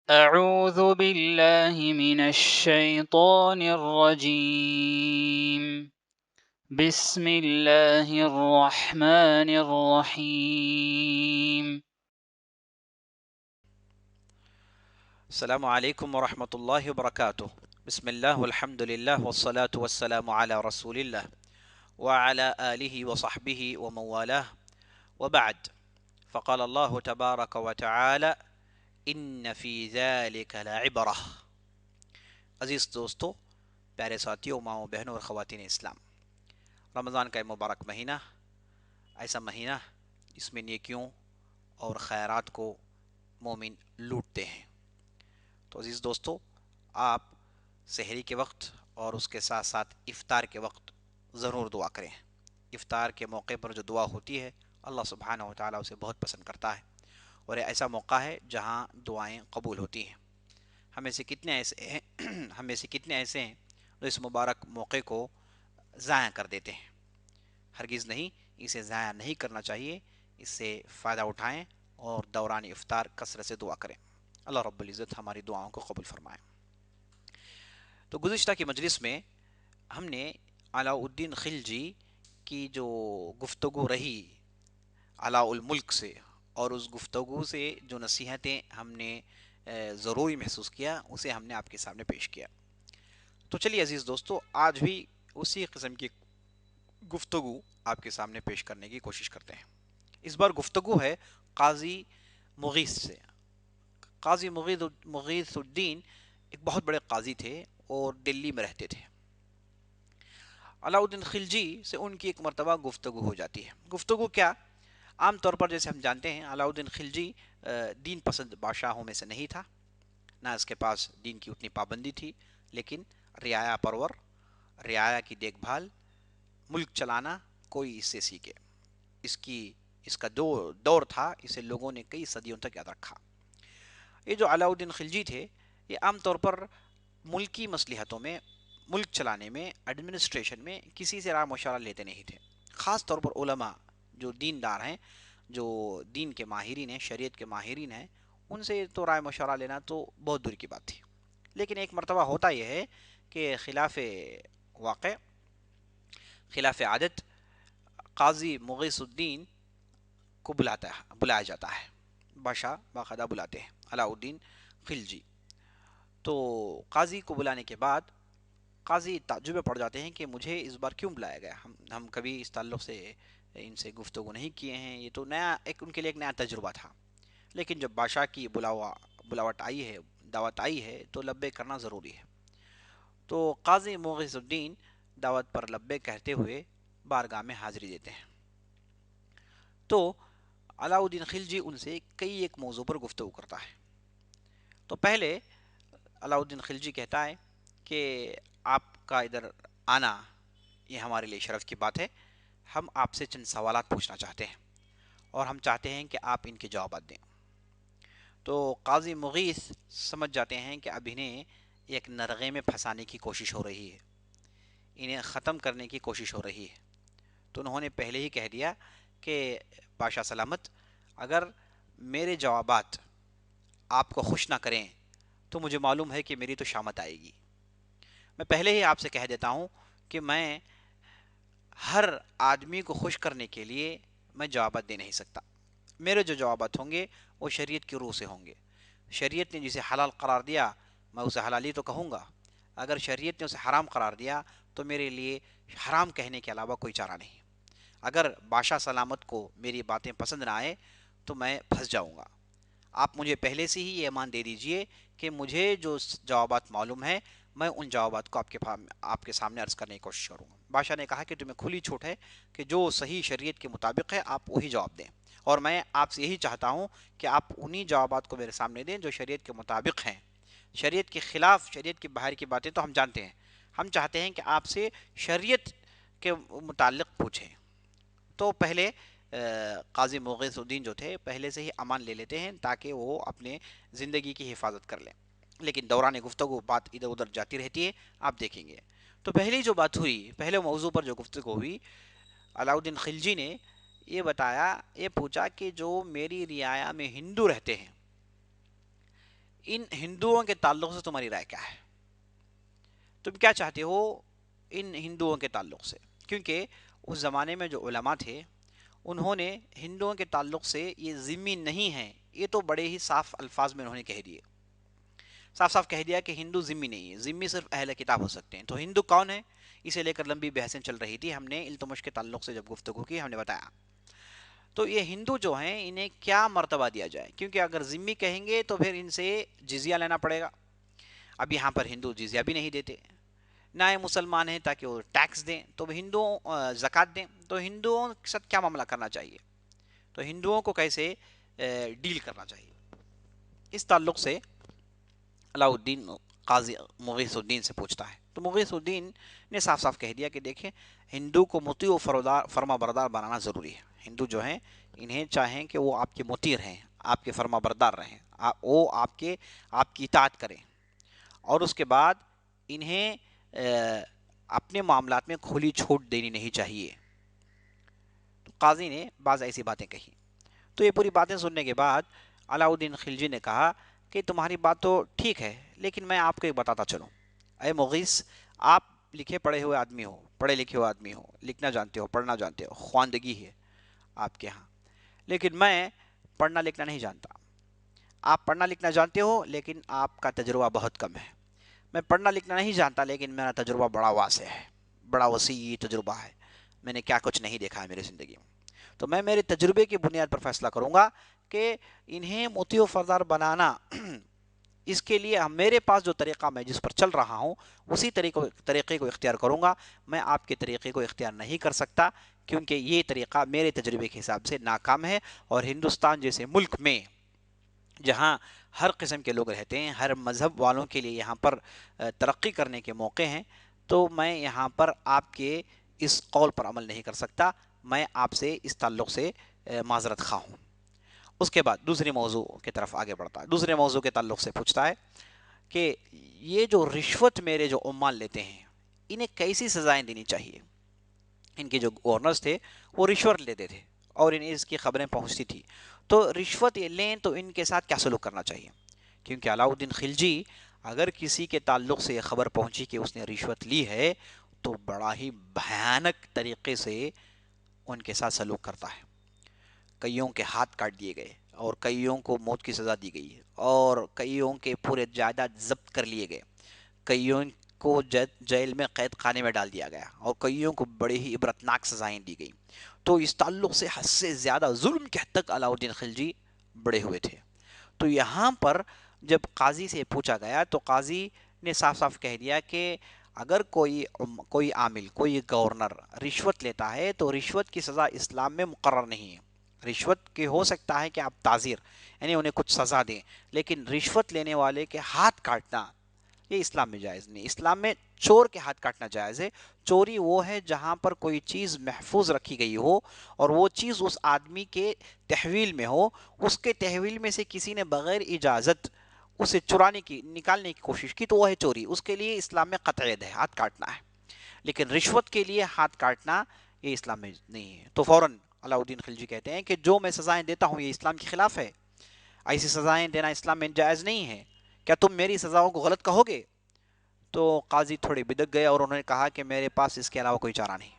أعوذ بالله من الشيطان الرجيم بسم الله الرحمن الرحيم السلام عليكم ورحمة الله وبركاته. بسم الله والحمد لله والصلاة والسلام على رسول الله وعلى آله وصحبه ومن والاه وبعد. فقال الله تبارك وتعالى إن في ذلك لعبرة. عزیز دوستو، پیارے ساتھیوں، ماؤں بہنوں اور خواتین اسلام، رمضان کا یہ مبارک مہینہ ایسا مہینہ جس میں نیکیوں اور خیرات کو مومن لوٹتے ہیں. تو عزیز دوستو، آپ سحری کے وقت اور اس کے ساتھ ساتھ افطار کے وقت ضرور دعا کریں. افطار کے موقع پر جو دعا ہوتی ہے اللہ سبحانہ و تعالیٰ اسے بہت پسند کرتا ہے، اور یہ ایسا موقع ہے جہاں دعائیں قبول ہوتی ہیں. ہمیں سے کتنے ایسے ہیں ہمیں سے کتنے ایسے ہیں جو اس مبارک موقع کو ضائع کر دیتے ہیں؟ ہرگز نہیں، اسے ضائع نہیں کرنا چاہیے. اس سے فائدہ اٹھائیں اور دوران افطار کثرت سے دعا کریں. اللہ رب العزت ہماری دعاؤں کو قبول فرمائے. تو گزشتہ کی مجلس میں ہم نے علاء الدین خلجی کی جو گفتگو رہی علاء الملک سے، اور اس گفتگو سے جو نصیحتیں ہم نے ضروری محسوس کیا، اسے ہم نے آپ کے سامنے پیش کیا. تو چلیے عزیز دوستو، آج بھی اسی قسم کی گفتگو آپ کے سامنے پیش کرنے کی کوشش کرتے ہیں. اس بار گفتگو ہے قاضی مغیث سے. قاضی مغیث الدین ایک بہت بڑے قاضی تھے اور دلی میں رہتے تھے. علاء الدین خلجی سے ان کی ایک مرتبہ گفتگو ہو جاتی ہے. گفتگو کیا؟ عام طور پر جیسے ہم جانتے ہیں علاء الدین خلجی دین پسند بادشاہوں میں سے نہیں تھا، نہ اس کے پاس دین کی اتنی پابندی تھی، لیکن رعایا پرور، رعایا کی دیکھ بھال، ملک چلانا کوئی اس سے سیکھے. اس کا دور تھا، اسے لوگوں نے کئی صدیوں تک یاد رکھا. یہ جو علاء الدین خلجی تھے، یہ عام طور پر ملکی مصلحتوں میں، ملک چلانے میں، ایڈمنسٹریشن میں کسی سے رائے مشورہ لیتے نہیں تھے. خاص طور پر علماء جو دیندار ہیں، جو دین کے ماہرین ہیں، شریعت کے ماہرین ہیں، ان سے تو رائے مشورہ لینا تو بہت دور کی بات تھی. لیکن ایک مرتبہ ہوتا یہ ہے کہ خلاف واقع، خلاف عادت، قاضی مغیث الدین کو بلایا جاتا ہے. بادشاہ باقاعدہ بلاتے ہیں علاء الدین خلجی. تو قاضی کو بلانے کے بعد قاضی تعجب میں پڑ جاتے ہیں کہ مجھے اس بار کیوں بلایا گیا. ہم کبھی اس تعلق سے ان سے گفتگو نہیں کیے ہیں، یہ تو نیا ایک ان کے لیے ایک نیا تجربہ تھا. لیکن جب بادشاہ کی بلاوٹ آئی ہے، دعوت آئی ہے، تو لبے کرنا ضروری ہے. تو قاضی مغیث الدین دعوت پر لبے کہتے ہوئے بارگاہ میں حاضری دیتے ہیں. تو علاء الدین خلجی ان سے کئی ایک موضوع پر گفتگو کرتا ہے. تو پہلے علاء الدین خلجی کہتا ہے کہ آپ کا ادھر آنا یہ ہمارے لیے شرف کی بات ہے. ہم آپ سے چند سوالات پوچھنا چاہتے ہیں اور ہم چاہتے ہیں کہ آپ ان کے جوابات دیں. تو قاضی مغیث سمجھ جاتے ہیں کہ اب انہیں ایک نرغے میں پھنسانے کی کوشش ہو رہی ہے، انہیں ختم کرنے کی کوشش ہو رہی ہے. تو انہوں نے پہلے ہی کہہ دیا کہ بادشاہ سلامت، اگر میرے جوابات آپ کو خوش نہ کریں تو مجھے معلوم ہے کہ میری تو شامت آئے گی. میں پہلے ہی آپ سے کہہ دیتا ہوں کہ میں ہر آدمی کو خوش کرنے کے لیے میں جوابات دے نہیں سکتا. میرے جو جوابات ہوں گے وہ شریعت کی روح سے ہوں گے. شریعت نے جسے حلال قرار دیا میں اسے حلالی تو کہوں گا، اگر شریعت نے اسے حرام قرار دیا تو میرے لیے حرام کہنے کے علاوہ کوئی چارہ نہیں. اگر بادشاہ سلامت کو میری باتیں پسند نہ آئے تو میں پھنس جاؤں گا. آپ مجھے پہلے سے ہی یہ ایمان دے دیجئے کہ مجھے جو جوابات معلوم ہیں میں ان جوابات کو آپ کے سامنے عرض کرنے کی کوشش کروں گا. بادشاہ نے کہا کہ تمہیں کھلی چھوٹ ہے کہ جو صحیح شریعت کے مطابق ہے آپ وہی جواب دیں، اور میں آپ سے یہی چاہتا ہوں کہ آپ انہی جوابات کو میرے سامنے دیں جو شریعت کے مطابق ہیں. شریعت کے خلاف، شریعت کے باہر کی باتیں تو ہم جانتے ہیں. ہم چاہتے ہیں کہ آپ سے شریعت کے متعلق پوچھیں. تو پہلے قاضی مغیث الدین جو تھے پہلے سے ہی امان لے لیتے ہیں تاکہ وہ اپنے زندگی کی حفاظت کر لیں. لیکن دوران گفتگو بات ادھر ادھر جاتی رہتی ہے، آپ دیکھیں گے. تو پہلی جو بات ہوئی، پہلے موضوع پر جو گفتگو ہوئی، علاء الدین خلجی نے یہ بتایا، یہ پوچھا کہ جو میری رعایا میں ہندو رہتے ہیں، ان ہندوؤں کے تعلق سے تمہاری رائے کیا ہے؟ تم کیا چاہتے ہو ان ہندوؤں کے تعلق سے؟ کیونکہ اس زمانے میں جو علماء تھے انہوں نے ہندوؤں کے تعلق سے یہ ذمی نہیں ہیں، یہ تو بڑے ہی صاف الفاظ میں انہوں نے کہہ دیے، صاف صاف کہہ دیا کہ ہندو ذمی نہیں ہے، ذمی صرف اہل کتاب ہو سکتے ہیں۔ تو ہندو کون ہے، اسے لے کر لمبی بحثیں چل رہی تھی، ہم نے التمش کے تعلق سے جب گفتگو کی ہم نے بتایا۔ تو یہ ہندو جو ہیں انہیں کیا مرتبہ دیا جائے، کیونکہ اگر ذمی کہیں گے تو پھر ان سے جزیہ لینا پڑے گا۔ اب یہاں پر ہندو جزیہ بھی نہیں دیتے، نہ یہ مسلمان ہیں تاکہ وہ ٹیکس دیں، تو ہندوؤں زکوٰۃ دیں، تو ہندوؤں کے ساتھ کیا معاملہ کرنا چاہیے، تو ہندوؤں کو کیسے ڈیل کرنا چاہیے، اس تعلق سے علاء الدین قاضی مغیث الدین سے پوچھتا ہے۔ تو مغیث الدین نے صاف صاف کہہ دیا کہ دیکھیں ہندو کو مطیع و فرما بردار بنانا ضروری ہے۔ ہندو جو ہیں انہیں چاہیں کہ وہ آپ کے مطیع رہیں، آپ کے فرما بردار رہیں، وہ آپ کی اطاعت کریں، اور اس کے بعد انہیں اپنے معاملات میں کھلی چھوٹ دینی نہیں چاہیے۔ تو قاضی نے بعض ایسی باتیں کہی۔ تو یہ پوری باتیں سننے کے بعد علاء الدین خلجی نے کہا کہ تمہاری بات تو ٹھیک ہے، لیکن میں آپ کو ایک بتاتا چلوں۔ اے مغیث، آپ لکھے پڑھے ہوئے آدمی ہو، پڑھے لکھے ہوئے آدمی ہو، لکھنا جانتے ہو، پڑھنا جانتے ہو، خواندگی ہے آپ کے ہاں، لیکن میں پڑھنا لکھنا نہیں جانتا۔ آپ پڑھنا لکھنا جانتے ہو لیکن آپ کا تجربہ بہت کم ہے۔ میں پڑھنا لکھنا نہیں جانتا لیکن میرا تجربہ بڑا واسع ہے، بڑا وسیع تجربہ ہے، میں نے کیا کچھ نہیں دیکھا ہے میری زندگی میں۔ تو میں میرے تجربے کی بنیاد پر فیصلہ کروں گا کہ انہیں مطیع و فرزار بنانا، اس کے لیے میرے پاس جو طریقہ میں جس پر چل رہا ہوں اسی طریقے کو اختیار کروں گا۔ میں آپ کے طریقے کو اختیار نہیں کر سکتا، کیونکہ یہ طریقہ میرے تجربے کے حساب سے ناکام ہے، اور ہندوستان جیسے ملک میں جہاں ہر قسم کے لوگ رہتے ہیں، ہر مذہب والوں کے لیے یہاں پر ترقی کرنے کے موقع ہیں، تو میں یہاں پر آپ کے اس قول پر عمل نہیں کر سکتا۔ میں آپ سے اس تعلق سے معذرت خواہ ہوں۔ اس کے بعد دوسرے موضوع کی طرف آگے بڑھتا ہے، دوسرے موضوع کے تعلق سے پوچھتا ہے کہ یہ جو رشوت میرے جو عمال لیتے ہیں انہیں کیسی سزائیں دینی چاہیے۔ ان کے جو گورنرز تھے وہ رشوت لیتے تھے اور انہیں اس کی خبریں پہنچتی تھی، تو رشوت یہ لیں تو ان کے ساتھ کیا سلوک کرنا چاہیے، کیونکہ علاء الدین خلجی اگر کسی کے تعلق سے یہ خبر پہنچی کہ اس نے رشوت لی ہے تو بڑا ہی بھیانک طریقے سے ان کے ساتھ سلوک کرتا ہے۔ کئیوں کے ہاتھ کاٹ دیے گئے، اور کئیوں کو موت کی سزا دی گئی، اور کئیوں کے پورے جائیداد ضبط کر لیے گئے، کئیوں کو جیل میں قید خانے میں ڈال دیا گیا، اور کئیوں کو بڑی ہی عبرتناک سزائیں دی گئی۔ تو اس تعلق سے حد سے زیادہ ظلم کی حد تک علاء الدین خلجی بڑے ہوئے تھے۔ تو یہاں پر جب قاضی سے پوچھا گیا تو قاضی نے صاف صاف کہہ دیا کہ اگر کوئی عامل، کوئی گورنر رشوت لیتا ہے تو رشوت کی سزا اسلام میں مقرر نہیں ہے۔ رشوت کے ہو سکتا ہے کہ آپ تعزیر یعنی انہیں کچھ سزا دیں، لیکن رشوت لینے والے کے ہاتھ کاٹنا یہ اسلام میں جائز نہیں۔ اسلام میں چور کے ہاتھ کاٹنا جائز ہے۔ چوری وہ ہے جہاں پر کوئی چیز محفوظ رکھی گئی ہو اور وہ چیز اس آدمی کے تحویل میں ہو، اس کے تحویل میں سے کسی نے بغیر اجازت اسے چرانے کی، نکالنے کی کوشش کی، تو وہ ہے چوری، اس کے لیے اسلام میں قطع ید ہے، ہاتھ کاٹنا ہے۔ لیکن رشوت کے لیے ہاتھ کاٹنا یہ اسلام میں نہیں ہے۔ تو فوراً علاء الدین خلجی کہتے ہیں کہ جو میں سزائیں دیتا ہوں یہ اسلام کے خلاف ہے، ایسی سزائیں دینا اسلام میں جائز نہیں ہے، کیا تم میری سزاؤں کو غلط کہو گے؟ تو قاضی تھوڑے بدک گئے اور انہوں نے کہا کہ میرے پاس اس کے علاوہ کوئی چارہ نہیں،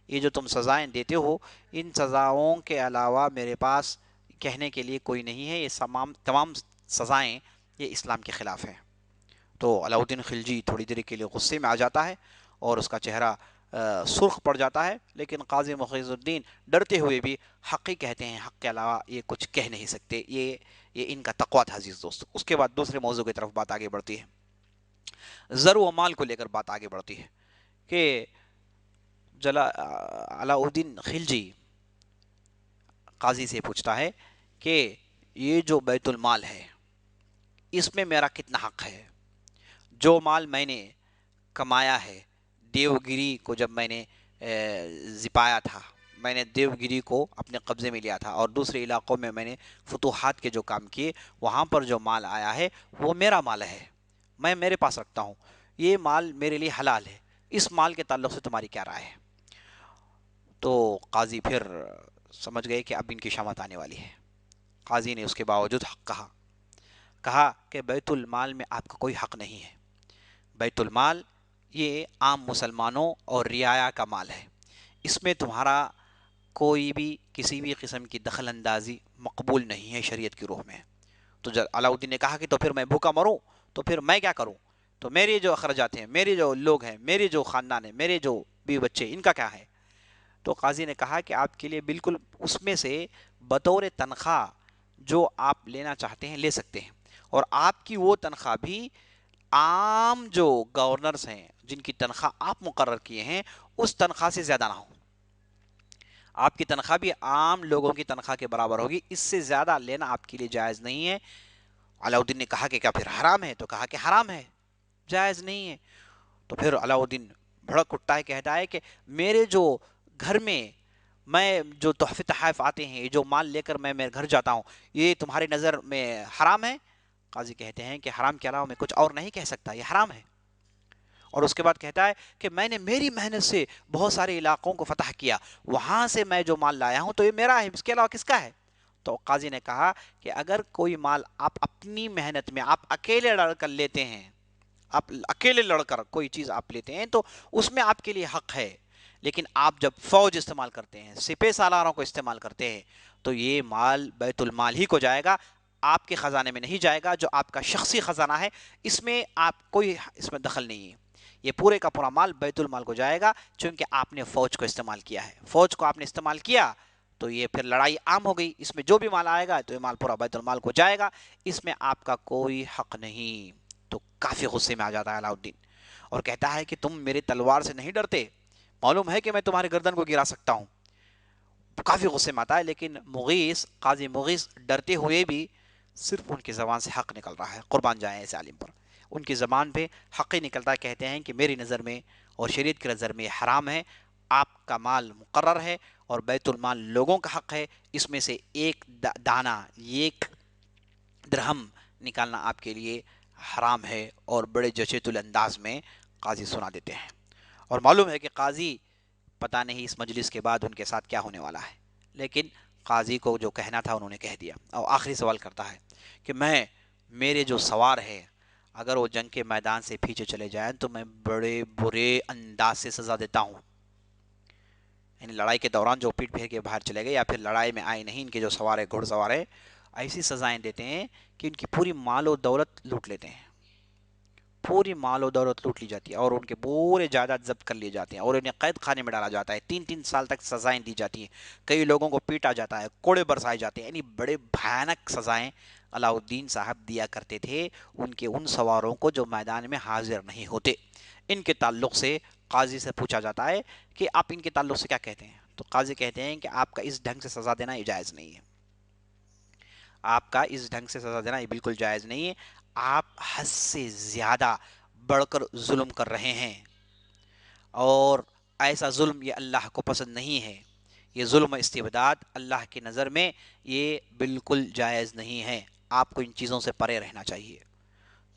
یہ جو تم سزائیں دیتے ہو ان سزاؤں کے علاوہ میرے پاس کہنے کے لیے کوئی نہیں ہے، یہ تمام سزائیں یہ اسلام کے خلاف ہیں۔ تو علاء الدین خلجی تھوڑی دیر کے لیے غصے میں آ جاتا ہے اور اس کا چہرہ سرخ پڑ جاتا ہے، لیکن قاضی مغیث الدین ڈرتے ہوئے بھی حق ہی کہتے ہیں، حق کے علاوہ یہ کچھ کہہ نہیں سکتے، یہ ان کا تقویٰ تھا عزیز دوست۔ اس کے بعد دوسرے موضوع کی طرف بات آگے بڑھتی ہے، زر و مال کو لے کر بات آگے بڑھتی ہے کہ علاء الدین خلجی قاضی سے پوچھتا ہے کہ یہ جو بیت المال ہے اس میں میرا کتنا حق ہے، جو مال میں نے کمایا ہے دیوگری کو، جب میں نے زپایا تھا، میں نے دیوگری کو اپنے قبضے میں لیا تھا اور دوسرے علاقوں میں نے فتوحات کے جو کام کیے، وہاں پر جو مال آیا ہے وہ میرا مال ہے، میں میرے پاس رکھتا ہوں، یہ مال میرے لیے حلال ہے، اس مال کے تعلق سے تمہاری کیا رائے ہے؟ تو قاضی پھر سمجھ گئے کہ اب ان کی شامت آنے والی ہے۔ قاضی نے اس کے باوجود حق کہا۔ کہا کہ بیت المال میں آپ کا کوئی حق نہیں ہے، بیت المال یہ عام مسلمانوں اور رعایا کا مال ہے، اس میں تمہارا کوئی بھی کسی بھی قسم کی دخل اندازی مقبول نہیں ہے شریعت کی روح میں۔ تو جب علاؤدین نے کہا کہ تو پھر میں بھوکا مروں تو پھر میں کیا کروں، تو میرے جو اخراجات ہیں، میرے جو لوگ ہیں، میرے جو خاندان ہیں، میرے جو بیوی بچے، ان کا کیا ہے؟ تو قاضی نے کہا کہ آپ کے لیے بالکل اس میں سے بطور تنخواہ جو آپ لینا چاہتے ہیں لے سکتے ہیں، اور آپ کی وہ تنخواہ بھی عام جو گورنرز ہیں جن کی تنخواہ آپ مقرر کیے ہیں اس تنخواہ سے زیادہ نہ ہو، آپ کی تنخواہ بھی عام لوگوں کی تنخواہ کے برابر ہوگی، اس سے زیادہ لینا آپ کے لیے جائز نہیں ہے۔ علاؤدین نے کہا کہ کیا پھر حرام ہے؟ تو کہا کہ حرام ہے، جائز نہیں ہے۔ تو پھر علاؤدین بھڑک اٹھتا ہے، کہتا ہے کہ میرے جو گھر میں جو تحفے تحائف آتے ہیں، جو مال لے کر میں میرے گھر جاتا ہوں، یہ تمہاری نظر میں حرام ہے؟ قاضی کہتے ہیں کہ حرام کے علاوہ میں کچھ اور نہیں کہہ سکتا، یہ حرام ہے۔ اور اس کے بعد کہتا ہے کہ میں نے میری محنت سے بہت سارے علاقوں کو فتح کیا، وہاں سے میں جو مال لایا ہوں تو یہ میرا ہے، اس کے علاوہ کس کا ہے؟ تو قاضی نے کہا کہ اگر کوئی مال آپ اپنی محنت میں آپ اکیلے لڑ کر لیتے ہیں، آپ اکیلے لڑ کر کوئی چیز آپ لیتے ہیں تو اس میں آپ کے لیے حق ہے، لیکن آپ جب فوج استعمال کرتے ہیں، سپہ سالاروں کو استعمال کرتے ہیں، تو یہ مال بیت المال ہی کو جائے گا، آپ کے خزانے میں نہیں جائے گا، جو آپ کا شخصی خزانہ ہے اس میں آپ کوئی اس میں دخل نہیں ہے، یہ پورے کا پورا مال بیت المال کو جائے گا، چونکہ آپ نے فوج کو استعمال کیا ہے، فوج کو آپ نے استعمال کیا تو یہ پھر لڑائی عام ہو گئی، اس میں جو بھی مال آئے گا تو یہ مال پورا بیت المال کو جائے گا، اس میں آپ کا کوئی حق نہیں۔ تو کافی غصے میں آ جاتا ہے علاؤدین اور کہتا ہے کہ تم میرے تلوار سے نہیں ڈرتے؟ معلوم ہے کہ میں تمہارے گردن کو گرا سکتا ہوں۔ کافی غصے میں آتا ہے، لیکن مغیث، قاضی مغیث ڈرتے ہوئے بھی صرف ان کی زبان سے حق نکل رہا ہے، قربان جائیں ایسے عالم پر، ان کی زبان پہ حق ہی نکلتا ہے، کہتے ہیں کہ میری نظر میں اور شریعت کی نظر میں یہ حرام ہے، آپ کا مال مقرر ہے اور بیت المال لوگوں کا حق ہے، اس میں سے ایک دانہ، ایک درہم نکالنا آپ کے لیے حرام ہے، اور بڑے جچیت الانداز میں قاضی سنا دیتے ہیں۔ اور معلوم ہے کہ قاضی پتہ نہیں اس مجلس کے بعد ان کے ساتھ کیا ہونے والا ہے، لیکن قاضی کو جو کہنا تھا انہوں نے کہہ دیا، اور آخری سوال کرتا ہے کہ میرے جو سوار ہے اگر وہ جنگ کے میدان سے پیچھے چلے جائیں تو میں بڑے برے انداز سے سزا دیتا ہوں، یعنی لڑائی کے دوران جو پیٹ پھیر کے باہر چلے گئے یا پھر لڑائی میں آئے نہیں، ان کے جو سوار ہے، گھڑ سوار ہے، ایسی سزائیں دیتے ہیں کہ ان کی پوری مال و دولت لوٹ لیتے ہیں، پوری مال و دولت لوٹ لی جاتی ہے، اور ان کے پورے جائیداد ضبط کر لیے جاتے ہیں، اور انہیں قید خانے میں ڈالا جاتا ہے، 3 3 سال تک سزائیں دی جاتی ہیں، کئی لوگوں کو پیٹا جاتا ہے، کوڑے برسائے جاتے ہیں، یعنی بڑے بھیانک سزائیں علاؤدین صاحب دیا کرتے تھے ان کے ان سواروں کو جو میدان میں حاضر نہیں ہوتے۔ ان کے تعلق سے قاضی سے پوچھا جاتا ہے کہ آپ ان کے تعلق سے کیا کہتے ہیں؟ تو قاضی کہتے ہیں کہ آپ کا اس ڈھنگ سے سزا دینا جائز نہیں ہے، آپ کا اس ڈھنگ سے سزا دینا یہ بالکل جائز نہیں ہے، آپ حد سے زیادہ بڑھ کر ظلم کر رہے ہیں، اور ایسا ظلم یہ اللہ کو پسند نہیں ہے، یہ ظلم و استبداد اللہ کی نظر میں یہ بالکل جائز نہیں ہے، آپ کو ان چیزوں سے پرے رہنا چاہیے۔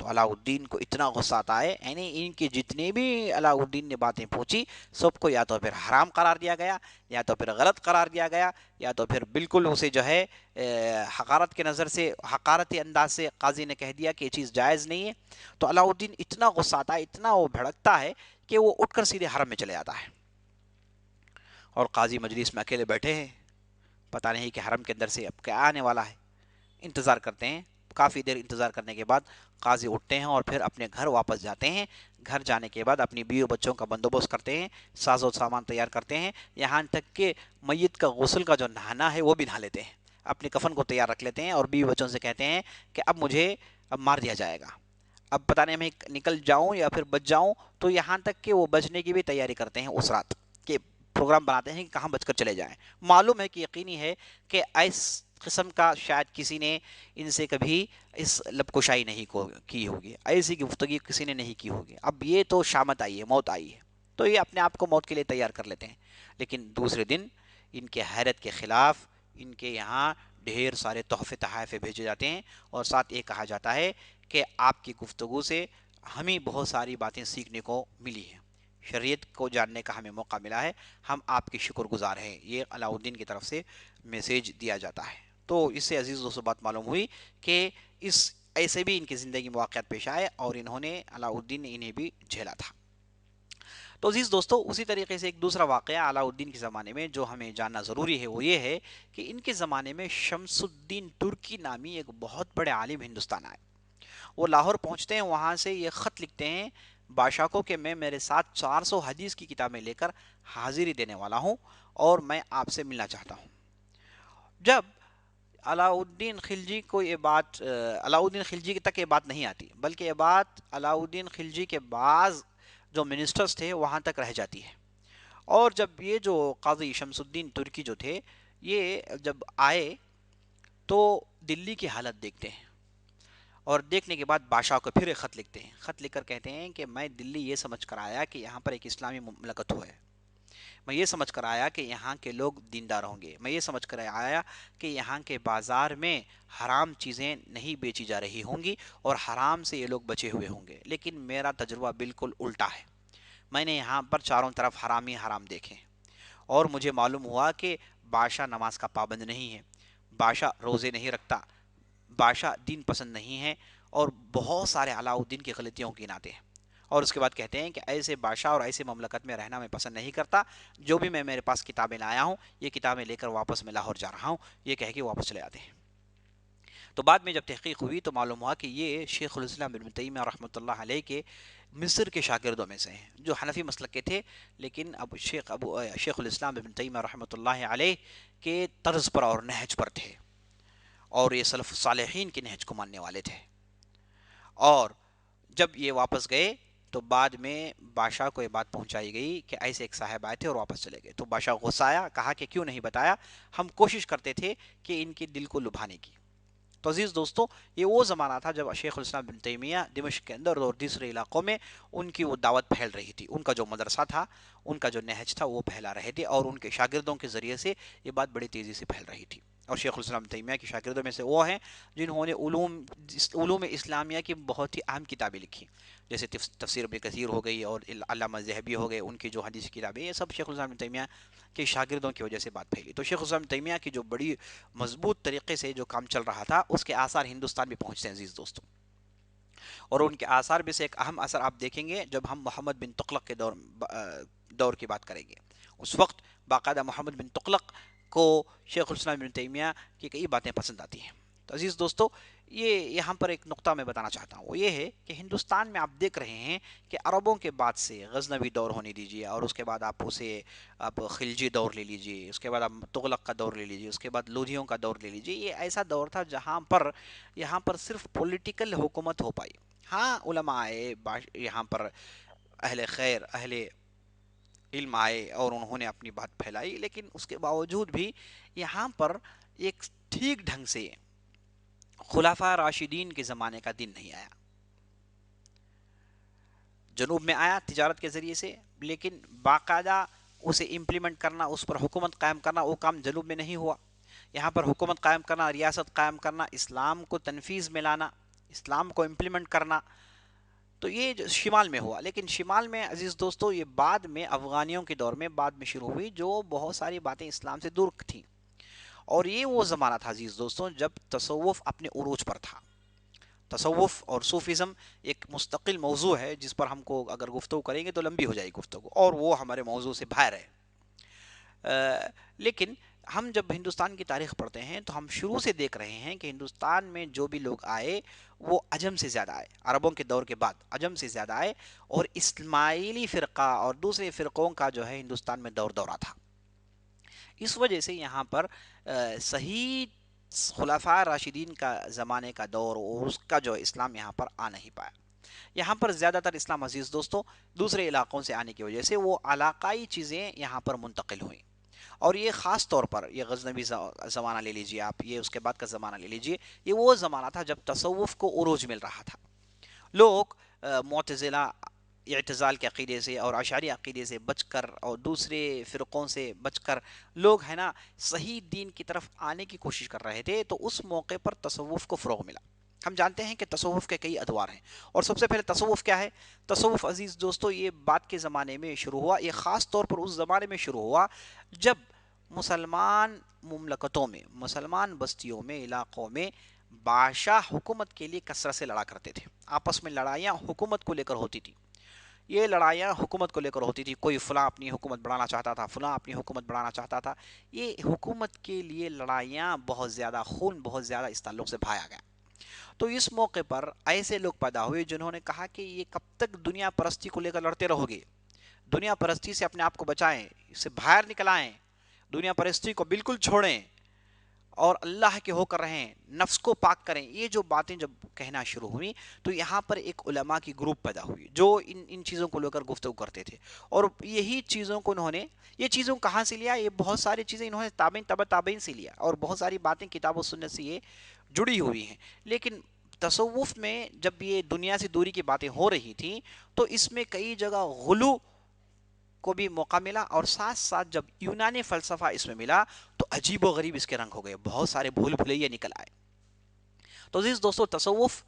تو علاؤدین کو اتنا غصہ آتا ہے، یعنی ان کی جتنی بھی علاؤدین نے باتیں پوچھی سب کو یا تو پھر حرام قرار دیا گیا، یا تو پھر غلط قرار دیا گیا، یا تو پھر بالکل اسے جو ہے حقارت کے نظر سے، حقارتی انداز سے قاضی نے کہہ دیا کہ یہ چیز جائز نہیں ہے۔ تو علاؤدین اتنا غصہ آتا ہے، اتنا وہ بھڑکتا ہے کہ وہ اٹھ کر سیدھے حرم میں چلے جاتا ہے، اور قاضی مجلس میں اکیلے بیٹھے ہیں، پتہ نہیں کہ حرم کے اندر سے اب کیا آنے والا ہے، انتظار کرتے ہیں۔ کافی دیر انتظار کرنے کے بعد قاضی اٹھتے ہیں اور پھر اپنے گھر واپس جاتے ہیں، گھر جانے کے بعد اپنی بیوی بچوں کا بندوبست کرتے ہیں، ساز و سامان تیار کرتے ہیں، یہاں تک کہ میت کا غسل کا جو نہانا ہے وہ بھی نہا لیتے ہیں، اپنے کفن کو تیار رکھ لیتے ہیں، اور بیوی بچوں سے کہتے ہیں کہ اب مجھے مار دیا جائے گا، اب پتہ نہیں میں نکل جاؤں یا پھر بچ جاؤں، تو یہاں تک کہ وہ بچنے کی بھی تیاری کرتے ہیں، اس رات کے پروگرام بناتے ہیں کہ کہاں بچ کر چلے جائیں، معلوم ہے کہ یقینی ہے کہ اس قسم کا شاید کسی نے ان سے کبھی اس لب کشائی نہیں کی ہوگی، ایسی گفتگو کسی نے نہیں کی ہوگی، اب یہ تو شامت آئی ہے، موت آئی ہے، تو یہ اپنے آپ کو موت کے لیے تیار کر لیتے ہیں، لیکن دوسرے دن ان کے حیرت کے خلاف ان کے یہاں ڈھیر سارے تحفے تحائف بھیجے جاتے ہیں، اور ساتھ یہ کہا جاتا ہے کہ آپ کی گفتگو سے ہمیں بہت ساری باتیں سیکھنے کو ملی ہیں، شریعت کو جاننے کا ہمیں موقع ملا ہے، ہم آپ کے شکر گزار ہیں، یہ علاؤدین کی طرف سے میسیج دیا جاتا ہے۔ تو اس سے عزیز دوستو بات معلوم ہوئی کہ اس ایسے بھی ان کی زندگی میں واقعات پیش آئے اور انہوں نے علاء الدین نے انہیں بھی جھیلا تھا۔ تو عزیز دوستو، اسی طریقے سے ایک دوسرا واقعہ علاء الدین کے زمانے میں جو ہمیں جاننا ضروری ہے وہ یہ ہے کہ ان کے زمانے میں شمس الدین ترکی نامی ایک بہت بڑے عالم ہندوستان آئے۔ وہ لاہور پہنچتے ہیں، وہاں سے یہ خط لکھتے ہیں بادشاہ کو کہ میں میرے ساتھ 400 حدیث کی کتابیں لے کر حاضری دینے والا ہوں اور میں آپ سے ملنا چاہتا ہوں۔ جب علاء الدین خلجی کو یہ بات علاء الدین خلجی تک یہ بات نہیں آتی، بلکہ یہ بات علاء الدین خلجی کے بعض جو منسٹرز تھے وہاں تک رہ جاتی ہے۔ اور جب یہ جو قاضی شمس الدین ترکی جو تھے، یہ جب آئے تو دلی کی حالت دیکھتے ہیں، اور دیکھنے کے بعد بادشاہ کو پھر ایک خط لکھتے ہیں۔ خط لکھ کر کہتے ہیں کہ میں دلی یہ سمجھ کر آیا کہ یہاں پر ایک اسلامی مملکت ہے، میں یہ سمجھ کر آیا کہ یہاں کے لوگ دیندار ہوں گے، میں یہ سمجھ کر آیا کہ یہاں کے بازار میں حرام چیزیں نہیں بیچی جا رہی ہوں گی اور حرام سے یہ لوگ بچے ہوئے ہوں گے، لیکن میرا تجربہ بالکل الٹا ہے۔ میں نے یہاں پر چاروں طرف حرام ہی حرام دیکھے، اور مجھے معلوم ہوا کہ بادشاہ نماز کا پابند نہیں ہے، بادشاہ روزے نہیں رکھتا، بادشاہ دین پسند نہیں ہے، اور بہت سارے علاء الدین کی غلطیوں کی گناتے ہیں۔ اور اس کے بعد کہتے ہیں کہ ایسے بادشاہ اور ایسے مملکت میں رہنا میں پسند نہیں کرتا، جو بھی میں میرے پاس کتابیں لایا ہوں یہ کتابیں لے کر واپس میں لاہور جا رہا ہوں، یہ کہہ کے واپس چلے آتے ہیں۔ تو بعد میں جب تحقیق ہوئی تو معلوم ہوا کہ یہ شیخ الاسلام ابن تیمیہ رحمۃ اللہ علیہ کے مصر کے شاگردوں میں سے ہیں، جو حنفی مسلک کے تھے، لیکن شیخ الاسلام ابن تیمیہ رحمۃ اللہ علیہ کے طرز پر اور نہج پر تھے، اور یہ سلف الصالحین کے نہج کو ماننے والے تھے۔ اور جب یہ واپس گئے تو بعد میں بادشاہ کو یہ بات پہنچائی گئی کہ ایسے ایک صاحب آئے تھے اور واپس چلے گئے، تو بادشاہ غصہ آیا، کہا کہ کیوں نہیں بتایا، ہم کوشش کرتے تھے کہ ان کے دل کو لبھانے کی۔ تو عزیز دوستو، یہ وہ زمانہ تھا جب شیخ الاسلام بن تیمیہ دمشق کے اندر اور دوسرے علاقوں میں ان کی وہ دعوت پھیل رہی تھی، ان کا جو مدرسہ تھا، ان کا جو نہج تھا وہ پھیلا رہے تھے، اور ان کے شاگردوں کے ذریعے سے یہ بات بڑی تیزی سے پھیل رہی تھی۔ اور شیخ الاسلام بن تیمیہ کے شاگردوں میں سے وہ ہیں جنہوں نے علوم اسلامیہ کی بہت ہی اہم کتابیں لکھی، جیسے تفسیر ابن کثیر ہو گئی اور علامہ ذہبی ہو گئے، ان کی جو حدیث کتابیں، یہ سب شیخ الاسلام بن تیمیہ کے شاگردوں کی وجہ سے بات پھیلی۔ تو شیخ الاسلام بن تیمیہ کی جو بڑی مضبوط طریقے سے جو کام چل رہا تھا، اس کے آثار ہندوستان میں پہنچتے ہیں عزیز دوستوں، اور ان کے آثار میں سے ایک اہم اثر آپ دیکھیں گے جب ہم محمد بن تغلق کے دور کی بات کریں گے۔ اس وقت باقاعدہ محمد بن تغلق کو شیخ الاسلام بن تیمیہ کی کئی باتیں پسند آتی ہیں۔ تو عزیز دوستو، یہ یہاں پر ایک نقطہ میں بتانا چاہتا ہوں، وہ یہ ہے کہ ہندوستان میں آپ دیکھ رہے ہیں کہ عربوں کے بعد سے غزنوی دور ہونے دیجیے، اور اس کے بعد آپ خلجی دور لے لیجیے، اس کے بعد آپ تغلق کا دور لے لیجیے، اس کے بعد لودھیوں کا دور لے لیجیے، یہ ایسا دور تھا جہاں پر یہاں پر صرف پولیٹیکل حکومت ہو پائی۔ ہاں، علماء آئے، یہاں پر اہل خیر، اہل علم آئے اور انہوں نے اپنی بات پھیلائی، لیکن اس کے باوجود بھی یہاں پر ایک ٹھیک ڈھنگ سے خلفاء راشدین کے زمانے کا دن نہیں آیا۔ جنوب میں آیا تجارت کے ذریعے سے، لیکن باقاعدہ اسے امپلیمنٹ کرنا، اس پر حکومت قائم کرنا، وہ کام جنوب میں نہیں ہوا۔ یہاں پر حکومت قائم کرنا، ریاست قائم کرنا، اسلام کو تنفیذ میں لانا، اسلام کو امپلیمنٹ کرنا، تو یہ جو شمال میں ہوا۔ لیکن شمال میں عزیز دوستو یہ بعد میں افغانیوں کے دور میں بعد میں شروع ہوئی، جو بہت ساری باتیں اسلام سے دور تھیں، اور یہ وہ زمانہ تھا عزیز دوستوں جب تصوف اپنے عروج پر تھا۔ تصوف اور صوفیزم ایک مستقل موضوع ہے جس پر ہم کو اگر گفتگو کریں گے تو لمبی ہو جائے گی گفتگو، اور وہ ہمارے موضوع سے باہر ہے۔ لیکن ہم جب ہندوستان کی تاریخ پڑھتے ہیں تو ہم شروع سے دیکھ رہے ہیں کہ ہندوستان میں جو بھی لوگ آئے وہ عجم سے زیادہ آئے، عربوں کے دور کے بعد عجم سے زیادہ آئے، اور اسماعیلی فرقہ اور دوسرے فرقوں کا جو ہے ہندوستان میں دورہ تھا۔ اس وجہ سے یہاں پر صحیح خلفاء راشدین کا زمانے کا دور اور اس کا جو اسلام یہاں پر آ نہیں پایا۔ یہاں پر زیادہ تر اسلام عزیز دوستوں دوسرے علاقوں سے آنے کی وجہ سے وہ علاقائی چیزیں یہاں پر منتقل ہوئیں، اور یہ خاص طور پر یہ غزنوی زمانہ لے لیجئے آپ، یہ اس کے بعد کا زمانہ لے لیجئے، یہ وہ زمانہ تھا جب تصوف کو عروج مل رہا تھا۔ لوگ معتزلہ اعتزال کے عقیدے سے اور اشعری عقیدے سے بچ کر اور دوسرے فرقوں سے بچ کر لوگ ہے نا صحیح دین کی طرف آنے کی کوشش کر رہے تھے، تو اس موقع پر تصوف کو فروغ ملا۔ ہم جانتے ہیں کہ تصوف کے کئی ادوار ہیں، اور سب سے پہلے تصوف کیا ہے؟ تصوف عزیز دوستو یہ بعد کے زمانے میں شروع ہوا، یہ خاص طور پر اس زمانے میں شروع ہوا جب مسلمان مملکتوں میں، مسلمان بستیوں میں، علاقوں میں بادشاہ حکومت کے لیے کثرت سے لڑا کرتے تھے، آپس میں لڑائیاں حکومت کو لے کر ہوتی تھی، یہ لڑائیاں حکومت کو لے کر ہوتی تھی، کوئی فلاں اپنی حکومت بڑھانا چاہتا تھا، فلاں اپنی حکومت بڑھانا چاہتا تھا، یہ حکومت کے لیے لڑائیاں بہت زیادہ، خون بہت زیادہ اس تعلق سے بہایا گیا۔ تو اس موقع پر ایسے لوگ پیدا ہوئے جنہوں نے کہا کہ یہ کب تک دنیا پرستی کو لے کر لڑتے رہو گے، دنیا پرستی سے اپنے آپ کو بچائیں، اس سے باہر نکل آئیں، دنیا پرستی کو بالکل چھوڑیں اور اللہ کے ہو کر رہیں، نفس کو پاک کریں۔ یہ جو باتیں جب کہنا شروع ہوئی تو یہاں پر ایک علماء کی گروپ پیدا ہوئی جو ان چیزوں کو لے کر گفتگو کرتے تھے، اور یہی چیزوں کو انہوں نے، یہ چیزوں کہاں سے لیا، یہ بہت ساری چیزیں انہوں نے تابعین تبع تابعین سے لیا، اور بہت ساری باتیں کتاب و سنت سے یہ جڑی ہوئی ہیں۔ لیکن تصوف میں جب یہ دنیا سے دوری کی باتیں ہو رہی تھیں تو اس میں کئی جگہ غلو کو بھی موقع ملا، اور ساتھ ساتھ جب یونانی فلسفہ اس میں ملا تو عجیب و غریب اس کے رنگ ہو گئے، بہت سارے بھول بھلائے نکل آئے۔ تو عزیز دوستو، تصوف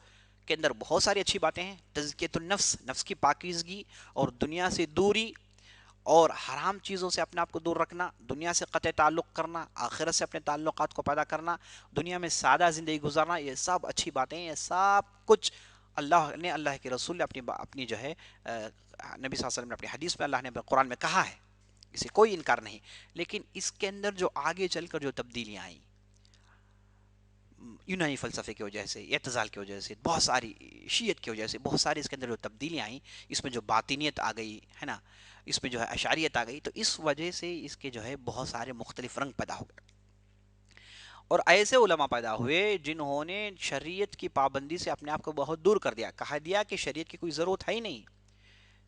کے اندر بہت ساری اچھی باتیں ہیں، تزکیۃ النفس، نفس کی پاکیزگی اور دنیا سے دوری، اور حرام چیزوں سے اپنے آپ کو دور رکھنا، دنیا سے قطع تعلق کرنا، آخرت سے اپنے تعلقات کو پیدا کرنا، دنیا میں سادہ زندگی گزارنا، یہ سب اچھی باتیں ہیں، یہ سب کچھ اللہ نے، اللہ کے رسول نے اپنی جو ہے نبی صلی اللہ علیہ وسلم نے اپنی حدیث میں، اللہ نے قرآن میں کہا ہے، اسے کوئی انکار نہیں۔ لیکن اس کے اندر جو آگے چل کر جو تبدیلیاں آئیں یونانی فلسفے کی وجہ سے، اعتزال کی وجہ سے، بہت ساری شیعت کی وجہ سے، بہت ساری اس کے اندر جو تبدیلیاں آئیں، اس میں جو باطنیت آ گئی ہے نا، اس میں جو ہے اشعریت آ گئی، تو اس وجہ سے اس کے جو ہے بہت سارے مختلف رنگ پیدا ہو گئے، اور ایسے علماء پیدا ہوئے جنہوں نے شریعت کی پابندی سے اپنے آپ کو بہت دور کر دیا، کہا دیا کہ شریعت کی کوئی ضرورت ہے ہی نہیں،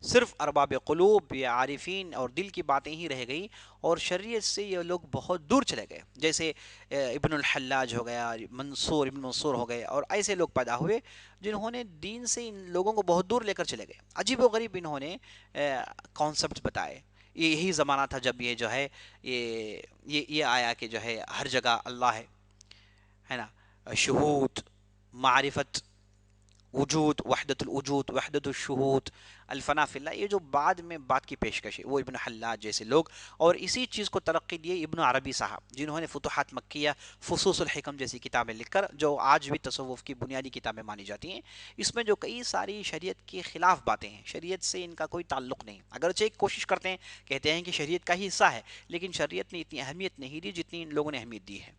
صرف ارباب قلوب یا عارفین اور دل کی باتیں ہی رہ گئی، اور شریعت سے یہ لوگ بہت دور چلے گئے، جیسے ابن الحلاج ہو گیا، منصور ابن منصور ہو گئے، اور ایسے لوگ پیدا ہوئے جنہوں نے دین سے ان لوگوں کو بہت دور لے کر چلے گئے، عجیب و غریب انہوں نے کانسیپٹ بتائے۔ یہی زمانہ تھا جب یہ جو ہے یہ آیا کہ جو ہے ہر جگہ اللہ ہے نا، شہود، معرفت، وجود، وحدت الوجود، وحدت الشہود، الفنا فی اللہ، یہ جو بعد میں بات کی پیشکش ہے وہ ابن حلاج جیسے لوگ، اور اسی چیز کو ترقی دیے ابن عربی صاحب، جنہوں نے فتوحات مکیہ، فصوص الحکم جیسی کتابیں لکھ کر، جو آج بھی تصوف کی بنیادی کتابیں مانی جاتی ہیں، اس میں جو کئی ساری شریعت کے خلاف باتیں ہیں، شریعت سے ان کا کوئی تعلق نہیں، اگرچہ ایک کوشش کرتے ہیں، کہتے ہیں کہ شریعت کا ہی حصہ ہے، لیکن شریعت نے اتنی اہمیت نہیں دی جتنی ان لوگوں نے اہمیت دی ہے۔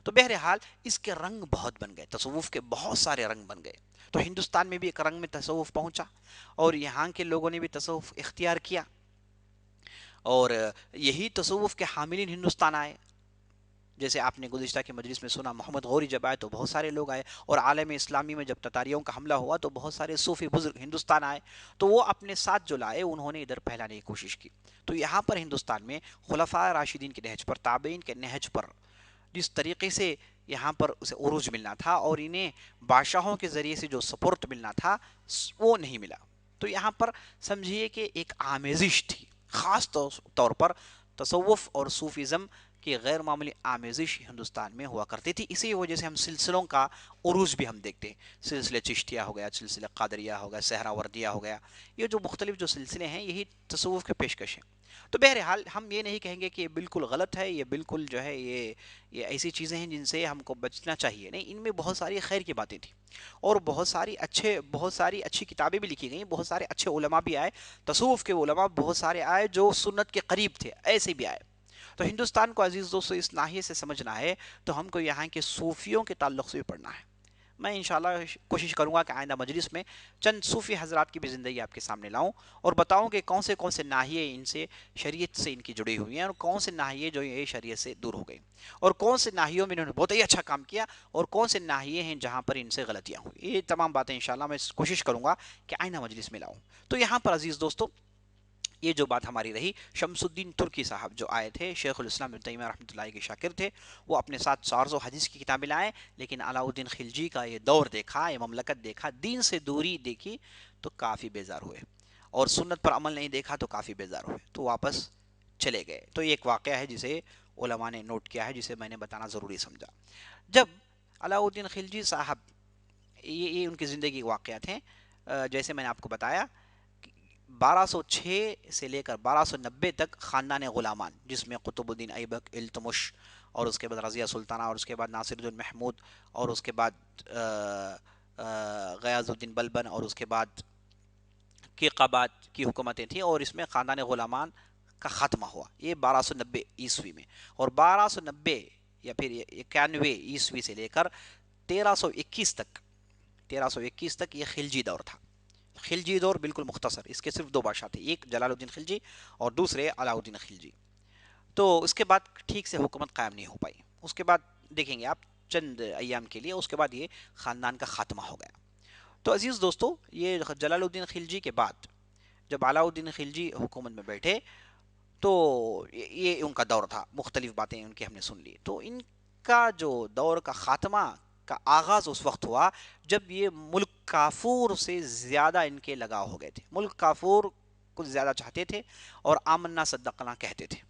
تو بہرحال اس کے رنگ بہت بن گئے، تصوف کے بہت سارے رنگ بن گئے، تو ہندوستان میں بھی ایک رنگ میں تصوف پہنچا، اور یہاں کے لوگوں نے بھی تصوف اختیار کیا، اور یہی تصوف کے حاملین ہندوستان آئے، جیسے آپ نے گزشتہ کی مجلس میں سنا، محمد غوری جب آئے تو بہت سارے لوگ آئے، اور عالم اسلامی میں جب تتاریوں کا حملہ ہوا تو بہت سارے صوفی بزرگ ہندوستان آئے، تو وہ اپنے ساتھ جو لائے انہوں نے ادھر پھیلانے کی کوشش کی، تو یہاں پر ہندوستان میں خلفاء راشدین کے نہج پر، تابعین کے نہج پر جس طریقے سے یہاں پر اسے عروج ملنا تھا، اور انہیں بادشاہوں کے ذریعے سے جو سپورٹ ملنا تھا وہ نہیں ملا، تو یہاں پر سمجھیے کہ ایک آمیزش تھی، خاص طور پر تصوف اور صوفیزم کی غیر معمولی آمیزش ہندوستان میں ہوا کرتی تھی، اسی وجہ سے ہم سلسلوں کا عروج بھی ہم دیکھتے ہیں، سلسلہ چشتیہ ہو گیا، سلسلہ قادریہ ہو گیا، سہرا وردیہ ہو گیا، یہ جو مختلف جو سلسلے ہیں یہی تصوف کے پیشکش ہیں۔ تو بہرحال ہم یہ نہیں کہیں گے کہ یہ بالکل غلط ہے، یہ بالکل جو ہے یہ ایسی چیزیں ہیں جن سے ہم کو بچنا چاہیے، نہیں، ان میں بہت ساری خیر کی باتیں تھیں، اور بہت ساری اچھی کتابیں بھی لکھی گئیں، بہت سارے اچھے علماء بھی آئے، تصوف کے علماء بہت سارے آئے جو سنت کے قریب تھے، ایسے بھی آئے، تو ہندوستان کو عزیز دوستو اس ناحیے سے سمجھنا ہے تو ہم کو یہاں کے صوفیوں کے تعلق سے بھی پڑھنا ہے۔ میں انشاءاللہ کوشش کروں گا کہ آئندہ مجلس میں چند صوفی حضرات کی بھی زندگی آپ کے سامنے لاؤں، اور بتاؤں کہ کون سے ناحیے ان سے شریعت سے ان کی جڑی ہوئی ہیں، اور کون سے ناحیے جو یہ شریعت سے دور ہو گئی، اور کون سے ناحیوں میں انہوں نے بہت ہی اچھا کام کیا، اور کون سے ناحیے ہیں جہاں پر ان سے غلطیاں ہوئی، یہ تمام باتیں انشاءاللہ میں کوشش کروں گا کہ آئندہ مجلس میں لاؤں۔ تو یہاں پر عزیز دوستو یہ جو بات ہماری رہی، شمس الدین ترکی صاحب جو آئے تھے، شیخ الاسلام ابن تیمیہ رحمۃ اللہ کے شاگرد تھے، وہ اپنے ساتھ 400 حدیث کی کتابیں لائے، لیکن علاء الدین خلجی کا یہ دور دیکھا، یہ مملکت دیکھا، دین سے دوری دیکھی تو کافی بیزار ہوئے، اور سنت پر عمل نہیں دیکھا تو کافی بیزار ہوئے، تو واپس چلے گئے۔ تو یہ ایک واقعہ ہے جسے علماء نے نوٹ کیا ہے، جسے میں نے بتانا ضروری سمجھا۔ جب علاء الدین خلجی صاحب، یہ ان کی زندگی کے واقعات ہیں، جیسے میں نے آپ کو بتایا، 1206 سے لے کر 1290 تک خاندان غلامان، جس میں قطب الدین ایبک، التمش اور اس کے بعد رضیہ سلطانہ، اور اس کے بعد ناصر الدین محمود، اور اس کے بعد غیاث الدین بلبن، اور اس کے بعد کی قبات کی حکومتیں تھیں، اور اس میں خاندان غلامان کا خاتمہ ہوا، یہ 1290 عیسوی میں۔ اور 1290 یا پھر 91 عیسوی سے لے کر 1321 تک، 1321 تک یہ خلجی دور تھا۔ خلجی دور بالکل مختصر، اس کے صرف دو بادشاہ تھے، ایک جلال الدین خلجی اور دوسرے علاء الدین خلجی۔ تو اس کے بعد ٹھیک سے حکومت قائم نہیں ہو پائی، اس کے بعد دیکھیں گے آپ چند ایام کے لیے، اس کے بعد یہ خاندان کا خاتمہ ہو گیا۔ تو عزیز دوستو، یہ جلال الدین خلجی کے بعد جب علاء الدین خلجی حکومت میں بیٹھے تو یہ ان کا دور تھا، مختلف باتیں ان کی ہم نے سن لی۔ تو ان کا جو دور کا خاتمہ کا آغاز اس وقت ہوا جب یہ ملک کافور سے زیادہ ان کے لگاؤ ہو گئے تھے، ملک کافور کو زیادہ چاہتے تھے اور آمنا صدقنا کہتے تھے۔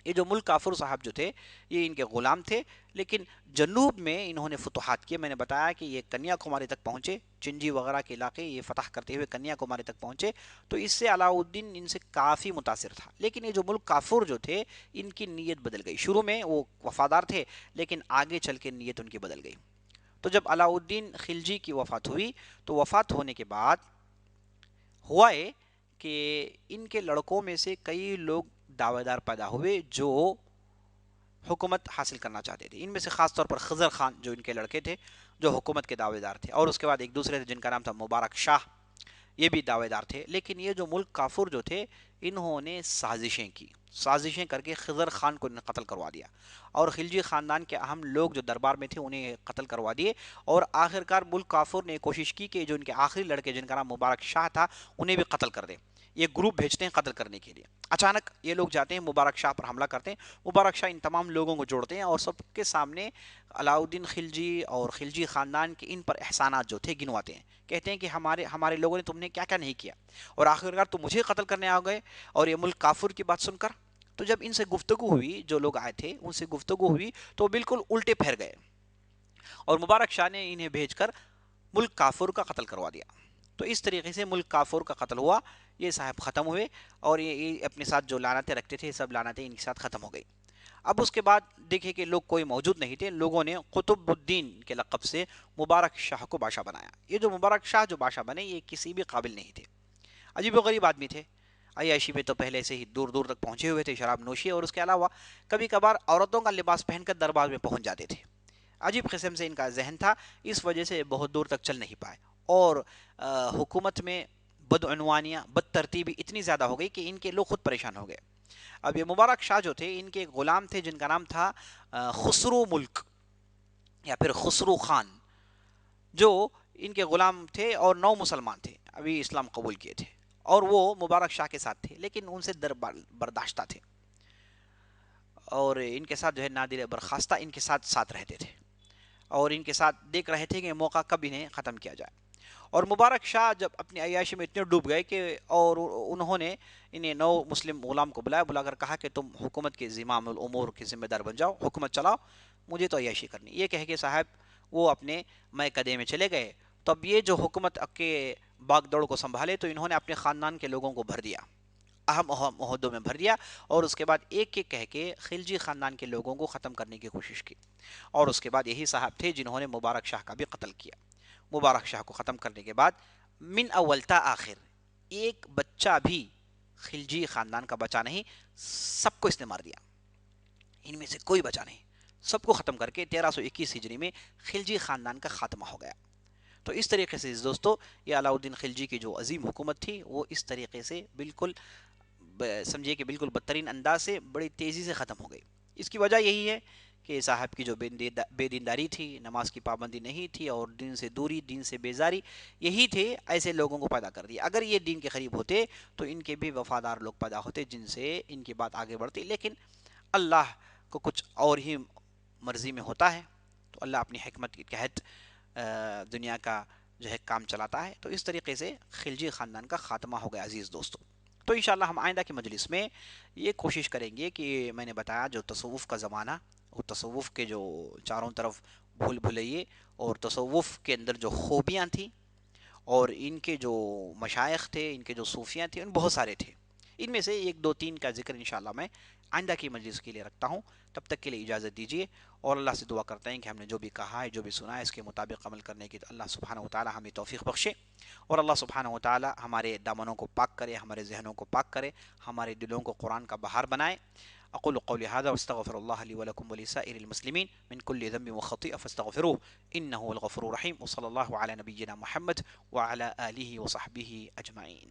یہ جو ملک کافر صاحب جو تھے یہ ان کے غلام تھے، لیکن جنوب میں انہوں نے فتوحات کیے۔ میں نے بتایا کہ یہ کنیا کماری تک پہنچے، چنجی وغیرہ کے علاقے یہ فتح کرتے ہوئے کنیا کماری تک پہنچے، تو اس سے علاء الدین ان سے کافی متاثر تھا۔ لیکن یہ جو ملک کافر جو تھے ان کی نیت بدل گئی، شروع میں وہ وفادار تھے لیکن آگے چل کے نیت ان کی بدل گئی۔ تو جب علاء الدین خلجی کی وفات ہوئی تو وفات ہونے کے بعد ہوا یہ کہ ان کے لڑکوں میں سے کئی لوگ دعوے دار پیدا ہوئے جو حکومت حاصل کرنا چاہتے تھے۔ ان میں سے خاص طور پر خضر خان جو ان کے لڑکے تھے جو حکومت کے دعوے دار تھے، اور اس کے بعد ایک دوسرے تھے جن کا نام تھا مبارک شاہ، یہ بھی دعوے دار تھے۔ لیکن یہ جو ملک کافر جو تھے انہوں نے سازشیں کی، سازشیں کر کے خضر خان کو قتل کروا دیا، اور خلجی خاندان کے اہم لوگ جو دربار میں تھے انہیں قتل کروا دیے، اور آخر کار ملک کافر نے کوشش کی کہ جو ان کے آخری لڑکے جن کا نام مبارک شاہ تھا انہیں بھی قتل کر دیں۔ یہ گروپ بھیجتے ہیں قتل کرنے کے لیے، اچانک یہ لوگ جاتے ہیں مبارک شاہ پر حملہ کرتے ہیں، مبارک شاہ ان تمام لوگوں کو جوڑتے ہیں اور سب کے سامنے علاء الدین خلجی اور خلجی خاندان کے ان پر احسانات جو تھے گنواتے ہیں، کہتے ہیں کہ ہمارے لوگوں نے تم نے کیا کیا نہیں کیا، اور آخرکار تم مجھے قتل کرنے آ گئے۔ اور یہ ملک کافر کی بات سن کر تو جب ان سے گفتگو ہوئی، جو لوگ آئے تھے ان سے گفتگو ہوئی تو بالکل الٹے پھیر گئے، اور مبارک شاہ نے انہیں بھیج کر ملک کافر کا قتل کروا دیا۔ تو اس طریقے سے ملک کافر کا قتل ہوا، یہ صاحب ختم ہوئے، اور یہ اپنے ساتھ جو لعنتیں رکھتے تھے سب لعنتیں ان کے ساتھ ختم ہو گئی۔ اب اس کے بعد دیکھیں کہ لوگ کوئی موجود نہیں تھے، لوگوں نے قطب الدین کے لقب سے مبارک شاہ کو بادشاہ بنایا۔ یہ جو مبارک شاہ جو بادشاہ بنے یہ کسی بھی قابل نہیں تھے، عجیب و غریب آدمی تھے، عیاشی میں تو پہلے سے ہی دور دور تک پہنچے ہوئے تھے، شراب نوشی، اور اس کے علاوہ کبھی کبھار عورتوں کا لباس پہن کر دربار میں پہنچ جاتے تھے۔ عجیب قسم سے ان کا ذہن تھا، اس وجہ سے بہت دور تک چل نہیں پائے، اور حکومت میں بدعنوانیاں بد ترتیبی اتنی زیادہ ہو گئی کہ ان کے لوگ خود پریشان ہو گئے۔ اب یہ مبارک شاہ جو تھے ان کے ایک غلام تھے جن کا نام تھا خسرو ملک یا پھر خسرو خان، جو ان کے غلام تھے اور 9 مسلمان تھے، ابھی اسلام قبول کیے تھے، اور وہ مبارک شاہ کے ساتھ تھے لیکن ان سے برداشتہ تھے، اور ان کے ساتھ جو ہے نادر برخاستہ ان کے ساتھ ساتھ رہتے تھے، اور ان کے ساتھ دیکھ رہے تھے کہ موقع کب انہیں ختم کیا جائے۔ اور مبارک شاہ جب اپنی عیاشی میں اتنے ڈوب گئے کہ اور انہوں نے انہیں 9 مسلم غلام کو بلا کر کہا کہ تم حکومت کے زمام الامور کے ذمہ دار بن جاؤ، حکومت چلاؤ، مجھے تو عیاشی کرنی۔ یہ کہہ کے صاحب وہ اپنے میکدے میں چلے گئے۔ تو اب یہ جو حکومت کے باغ دوڑ کو سنبھالے تو انہوں نے اپنے خاندان کے لوگوں کو بھر دیا، اہم عہدوں میں بھر دیا، اور اس کے بعد ایک ایک کہہ کے خلجی خاندان کے لوگوں کو ختم کرنے کی کوشش کی، اور اس کے بعد یہی صاحب تھے جنہوں نے مبارک شاہ کا بھی قتل کیا۔ مبارک شاہ کو ختم کرنے کے بعد من اول تا آخر ایک بچہ بھی خلجی خاندان کا بچا نہیں، سب کو اس نے مار دیا، ان میں سے کوئی بچا نہیں، سب کو ختم کر کے 1321 ہجری میں خلجی خاندان کا خاتمہ ہو گیا۔ تو اس طریقے سے دوستو یہ علاء الدین خلجی کی جو عظیم حکومت تھی وہ اس طریقے سے بالکل سمجھیے کہ بالکل بدترین انداز سے بڑی تیزی سے ختم ہو گئی۔ اس کی وجہ یہی ہے کہ صاحب کی جو بے دینداری تھی، نماز کی پابندی نہیں تھی، اور دین سے دوری، دین سے بیزاری، یہی تھے ایسے لوگوں کو پیدا کر دیا۔ اگر یہ دین کے قریب ہوتے تو ان کے بھی وفادار لوگ پیدا ہوتے جن سے ان کی بات آگے بڑھتی، لیکن اللہ کو کچھ اور ہی مرضی میں ہوتا ہے، تو اللہ اپنی حکمت کے تحت دنیا کا جو ہے کام چلاتا ہے۔ تو اس طریقے سے خلجی خاندان کا خاتمہ ہو گیا عزیز دوستو۔ تو انشاءاللہ ہم آئندہ کی مجلس میں یہ کوشش کریں گے کہ میں نے بتایا جو تصوف کا زمانہ، وہ تصوف کے جو چاروں طرف بھول بھلائیے اور تصوف کے اندر جو خوبیاں تھیں، اور ان کے جو مشائخ تھے، ان کے جو صوفیاں تھے، ان بہت سارے تھے، ان میں سے ایک دو تین کا ذکر انشاءاللہ میں آئندہ کی مجلس کے لیے رکھتا ہوں. تب تک کے لیے اجازت دیجیے اور اللہ سے دعا کرتے ہیں کہ ہم نے جو بھی کہا ہے جو بھی سنا ہے اس کے مطابق عمل کرنے کی اللہ سبحانہ و تعالی ہمیں توفیق بخشے اور اللہ سبحانہ و تعالی ہمارے دامنوں کو پاک کرے, ہمارے ذہنوں کو پاک کرے, ہمارے دلوں کو قرآن کا بہار بنائے. اقول قولی هذا واستغفر الله لي ولكم ولسائر المسلمين من كل ذنب وخطيئة فاستغفروه انه هو الغفور الرحيم. وصلى الله على نبينا محمد وعلى آله وصحبه اجمعين.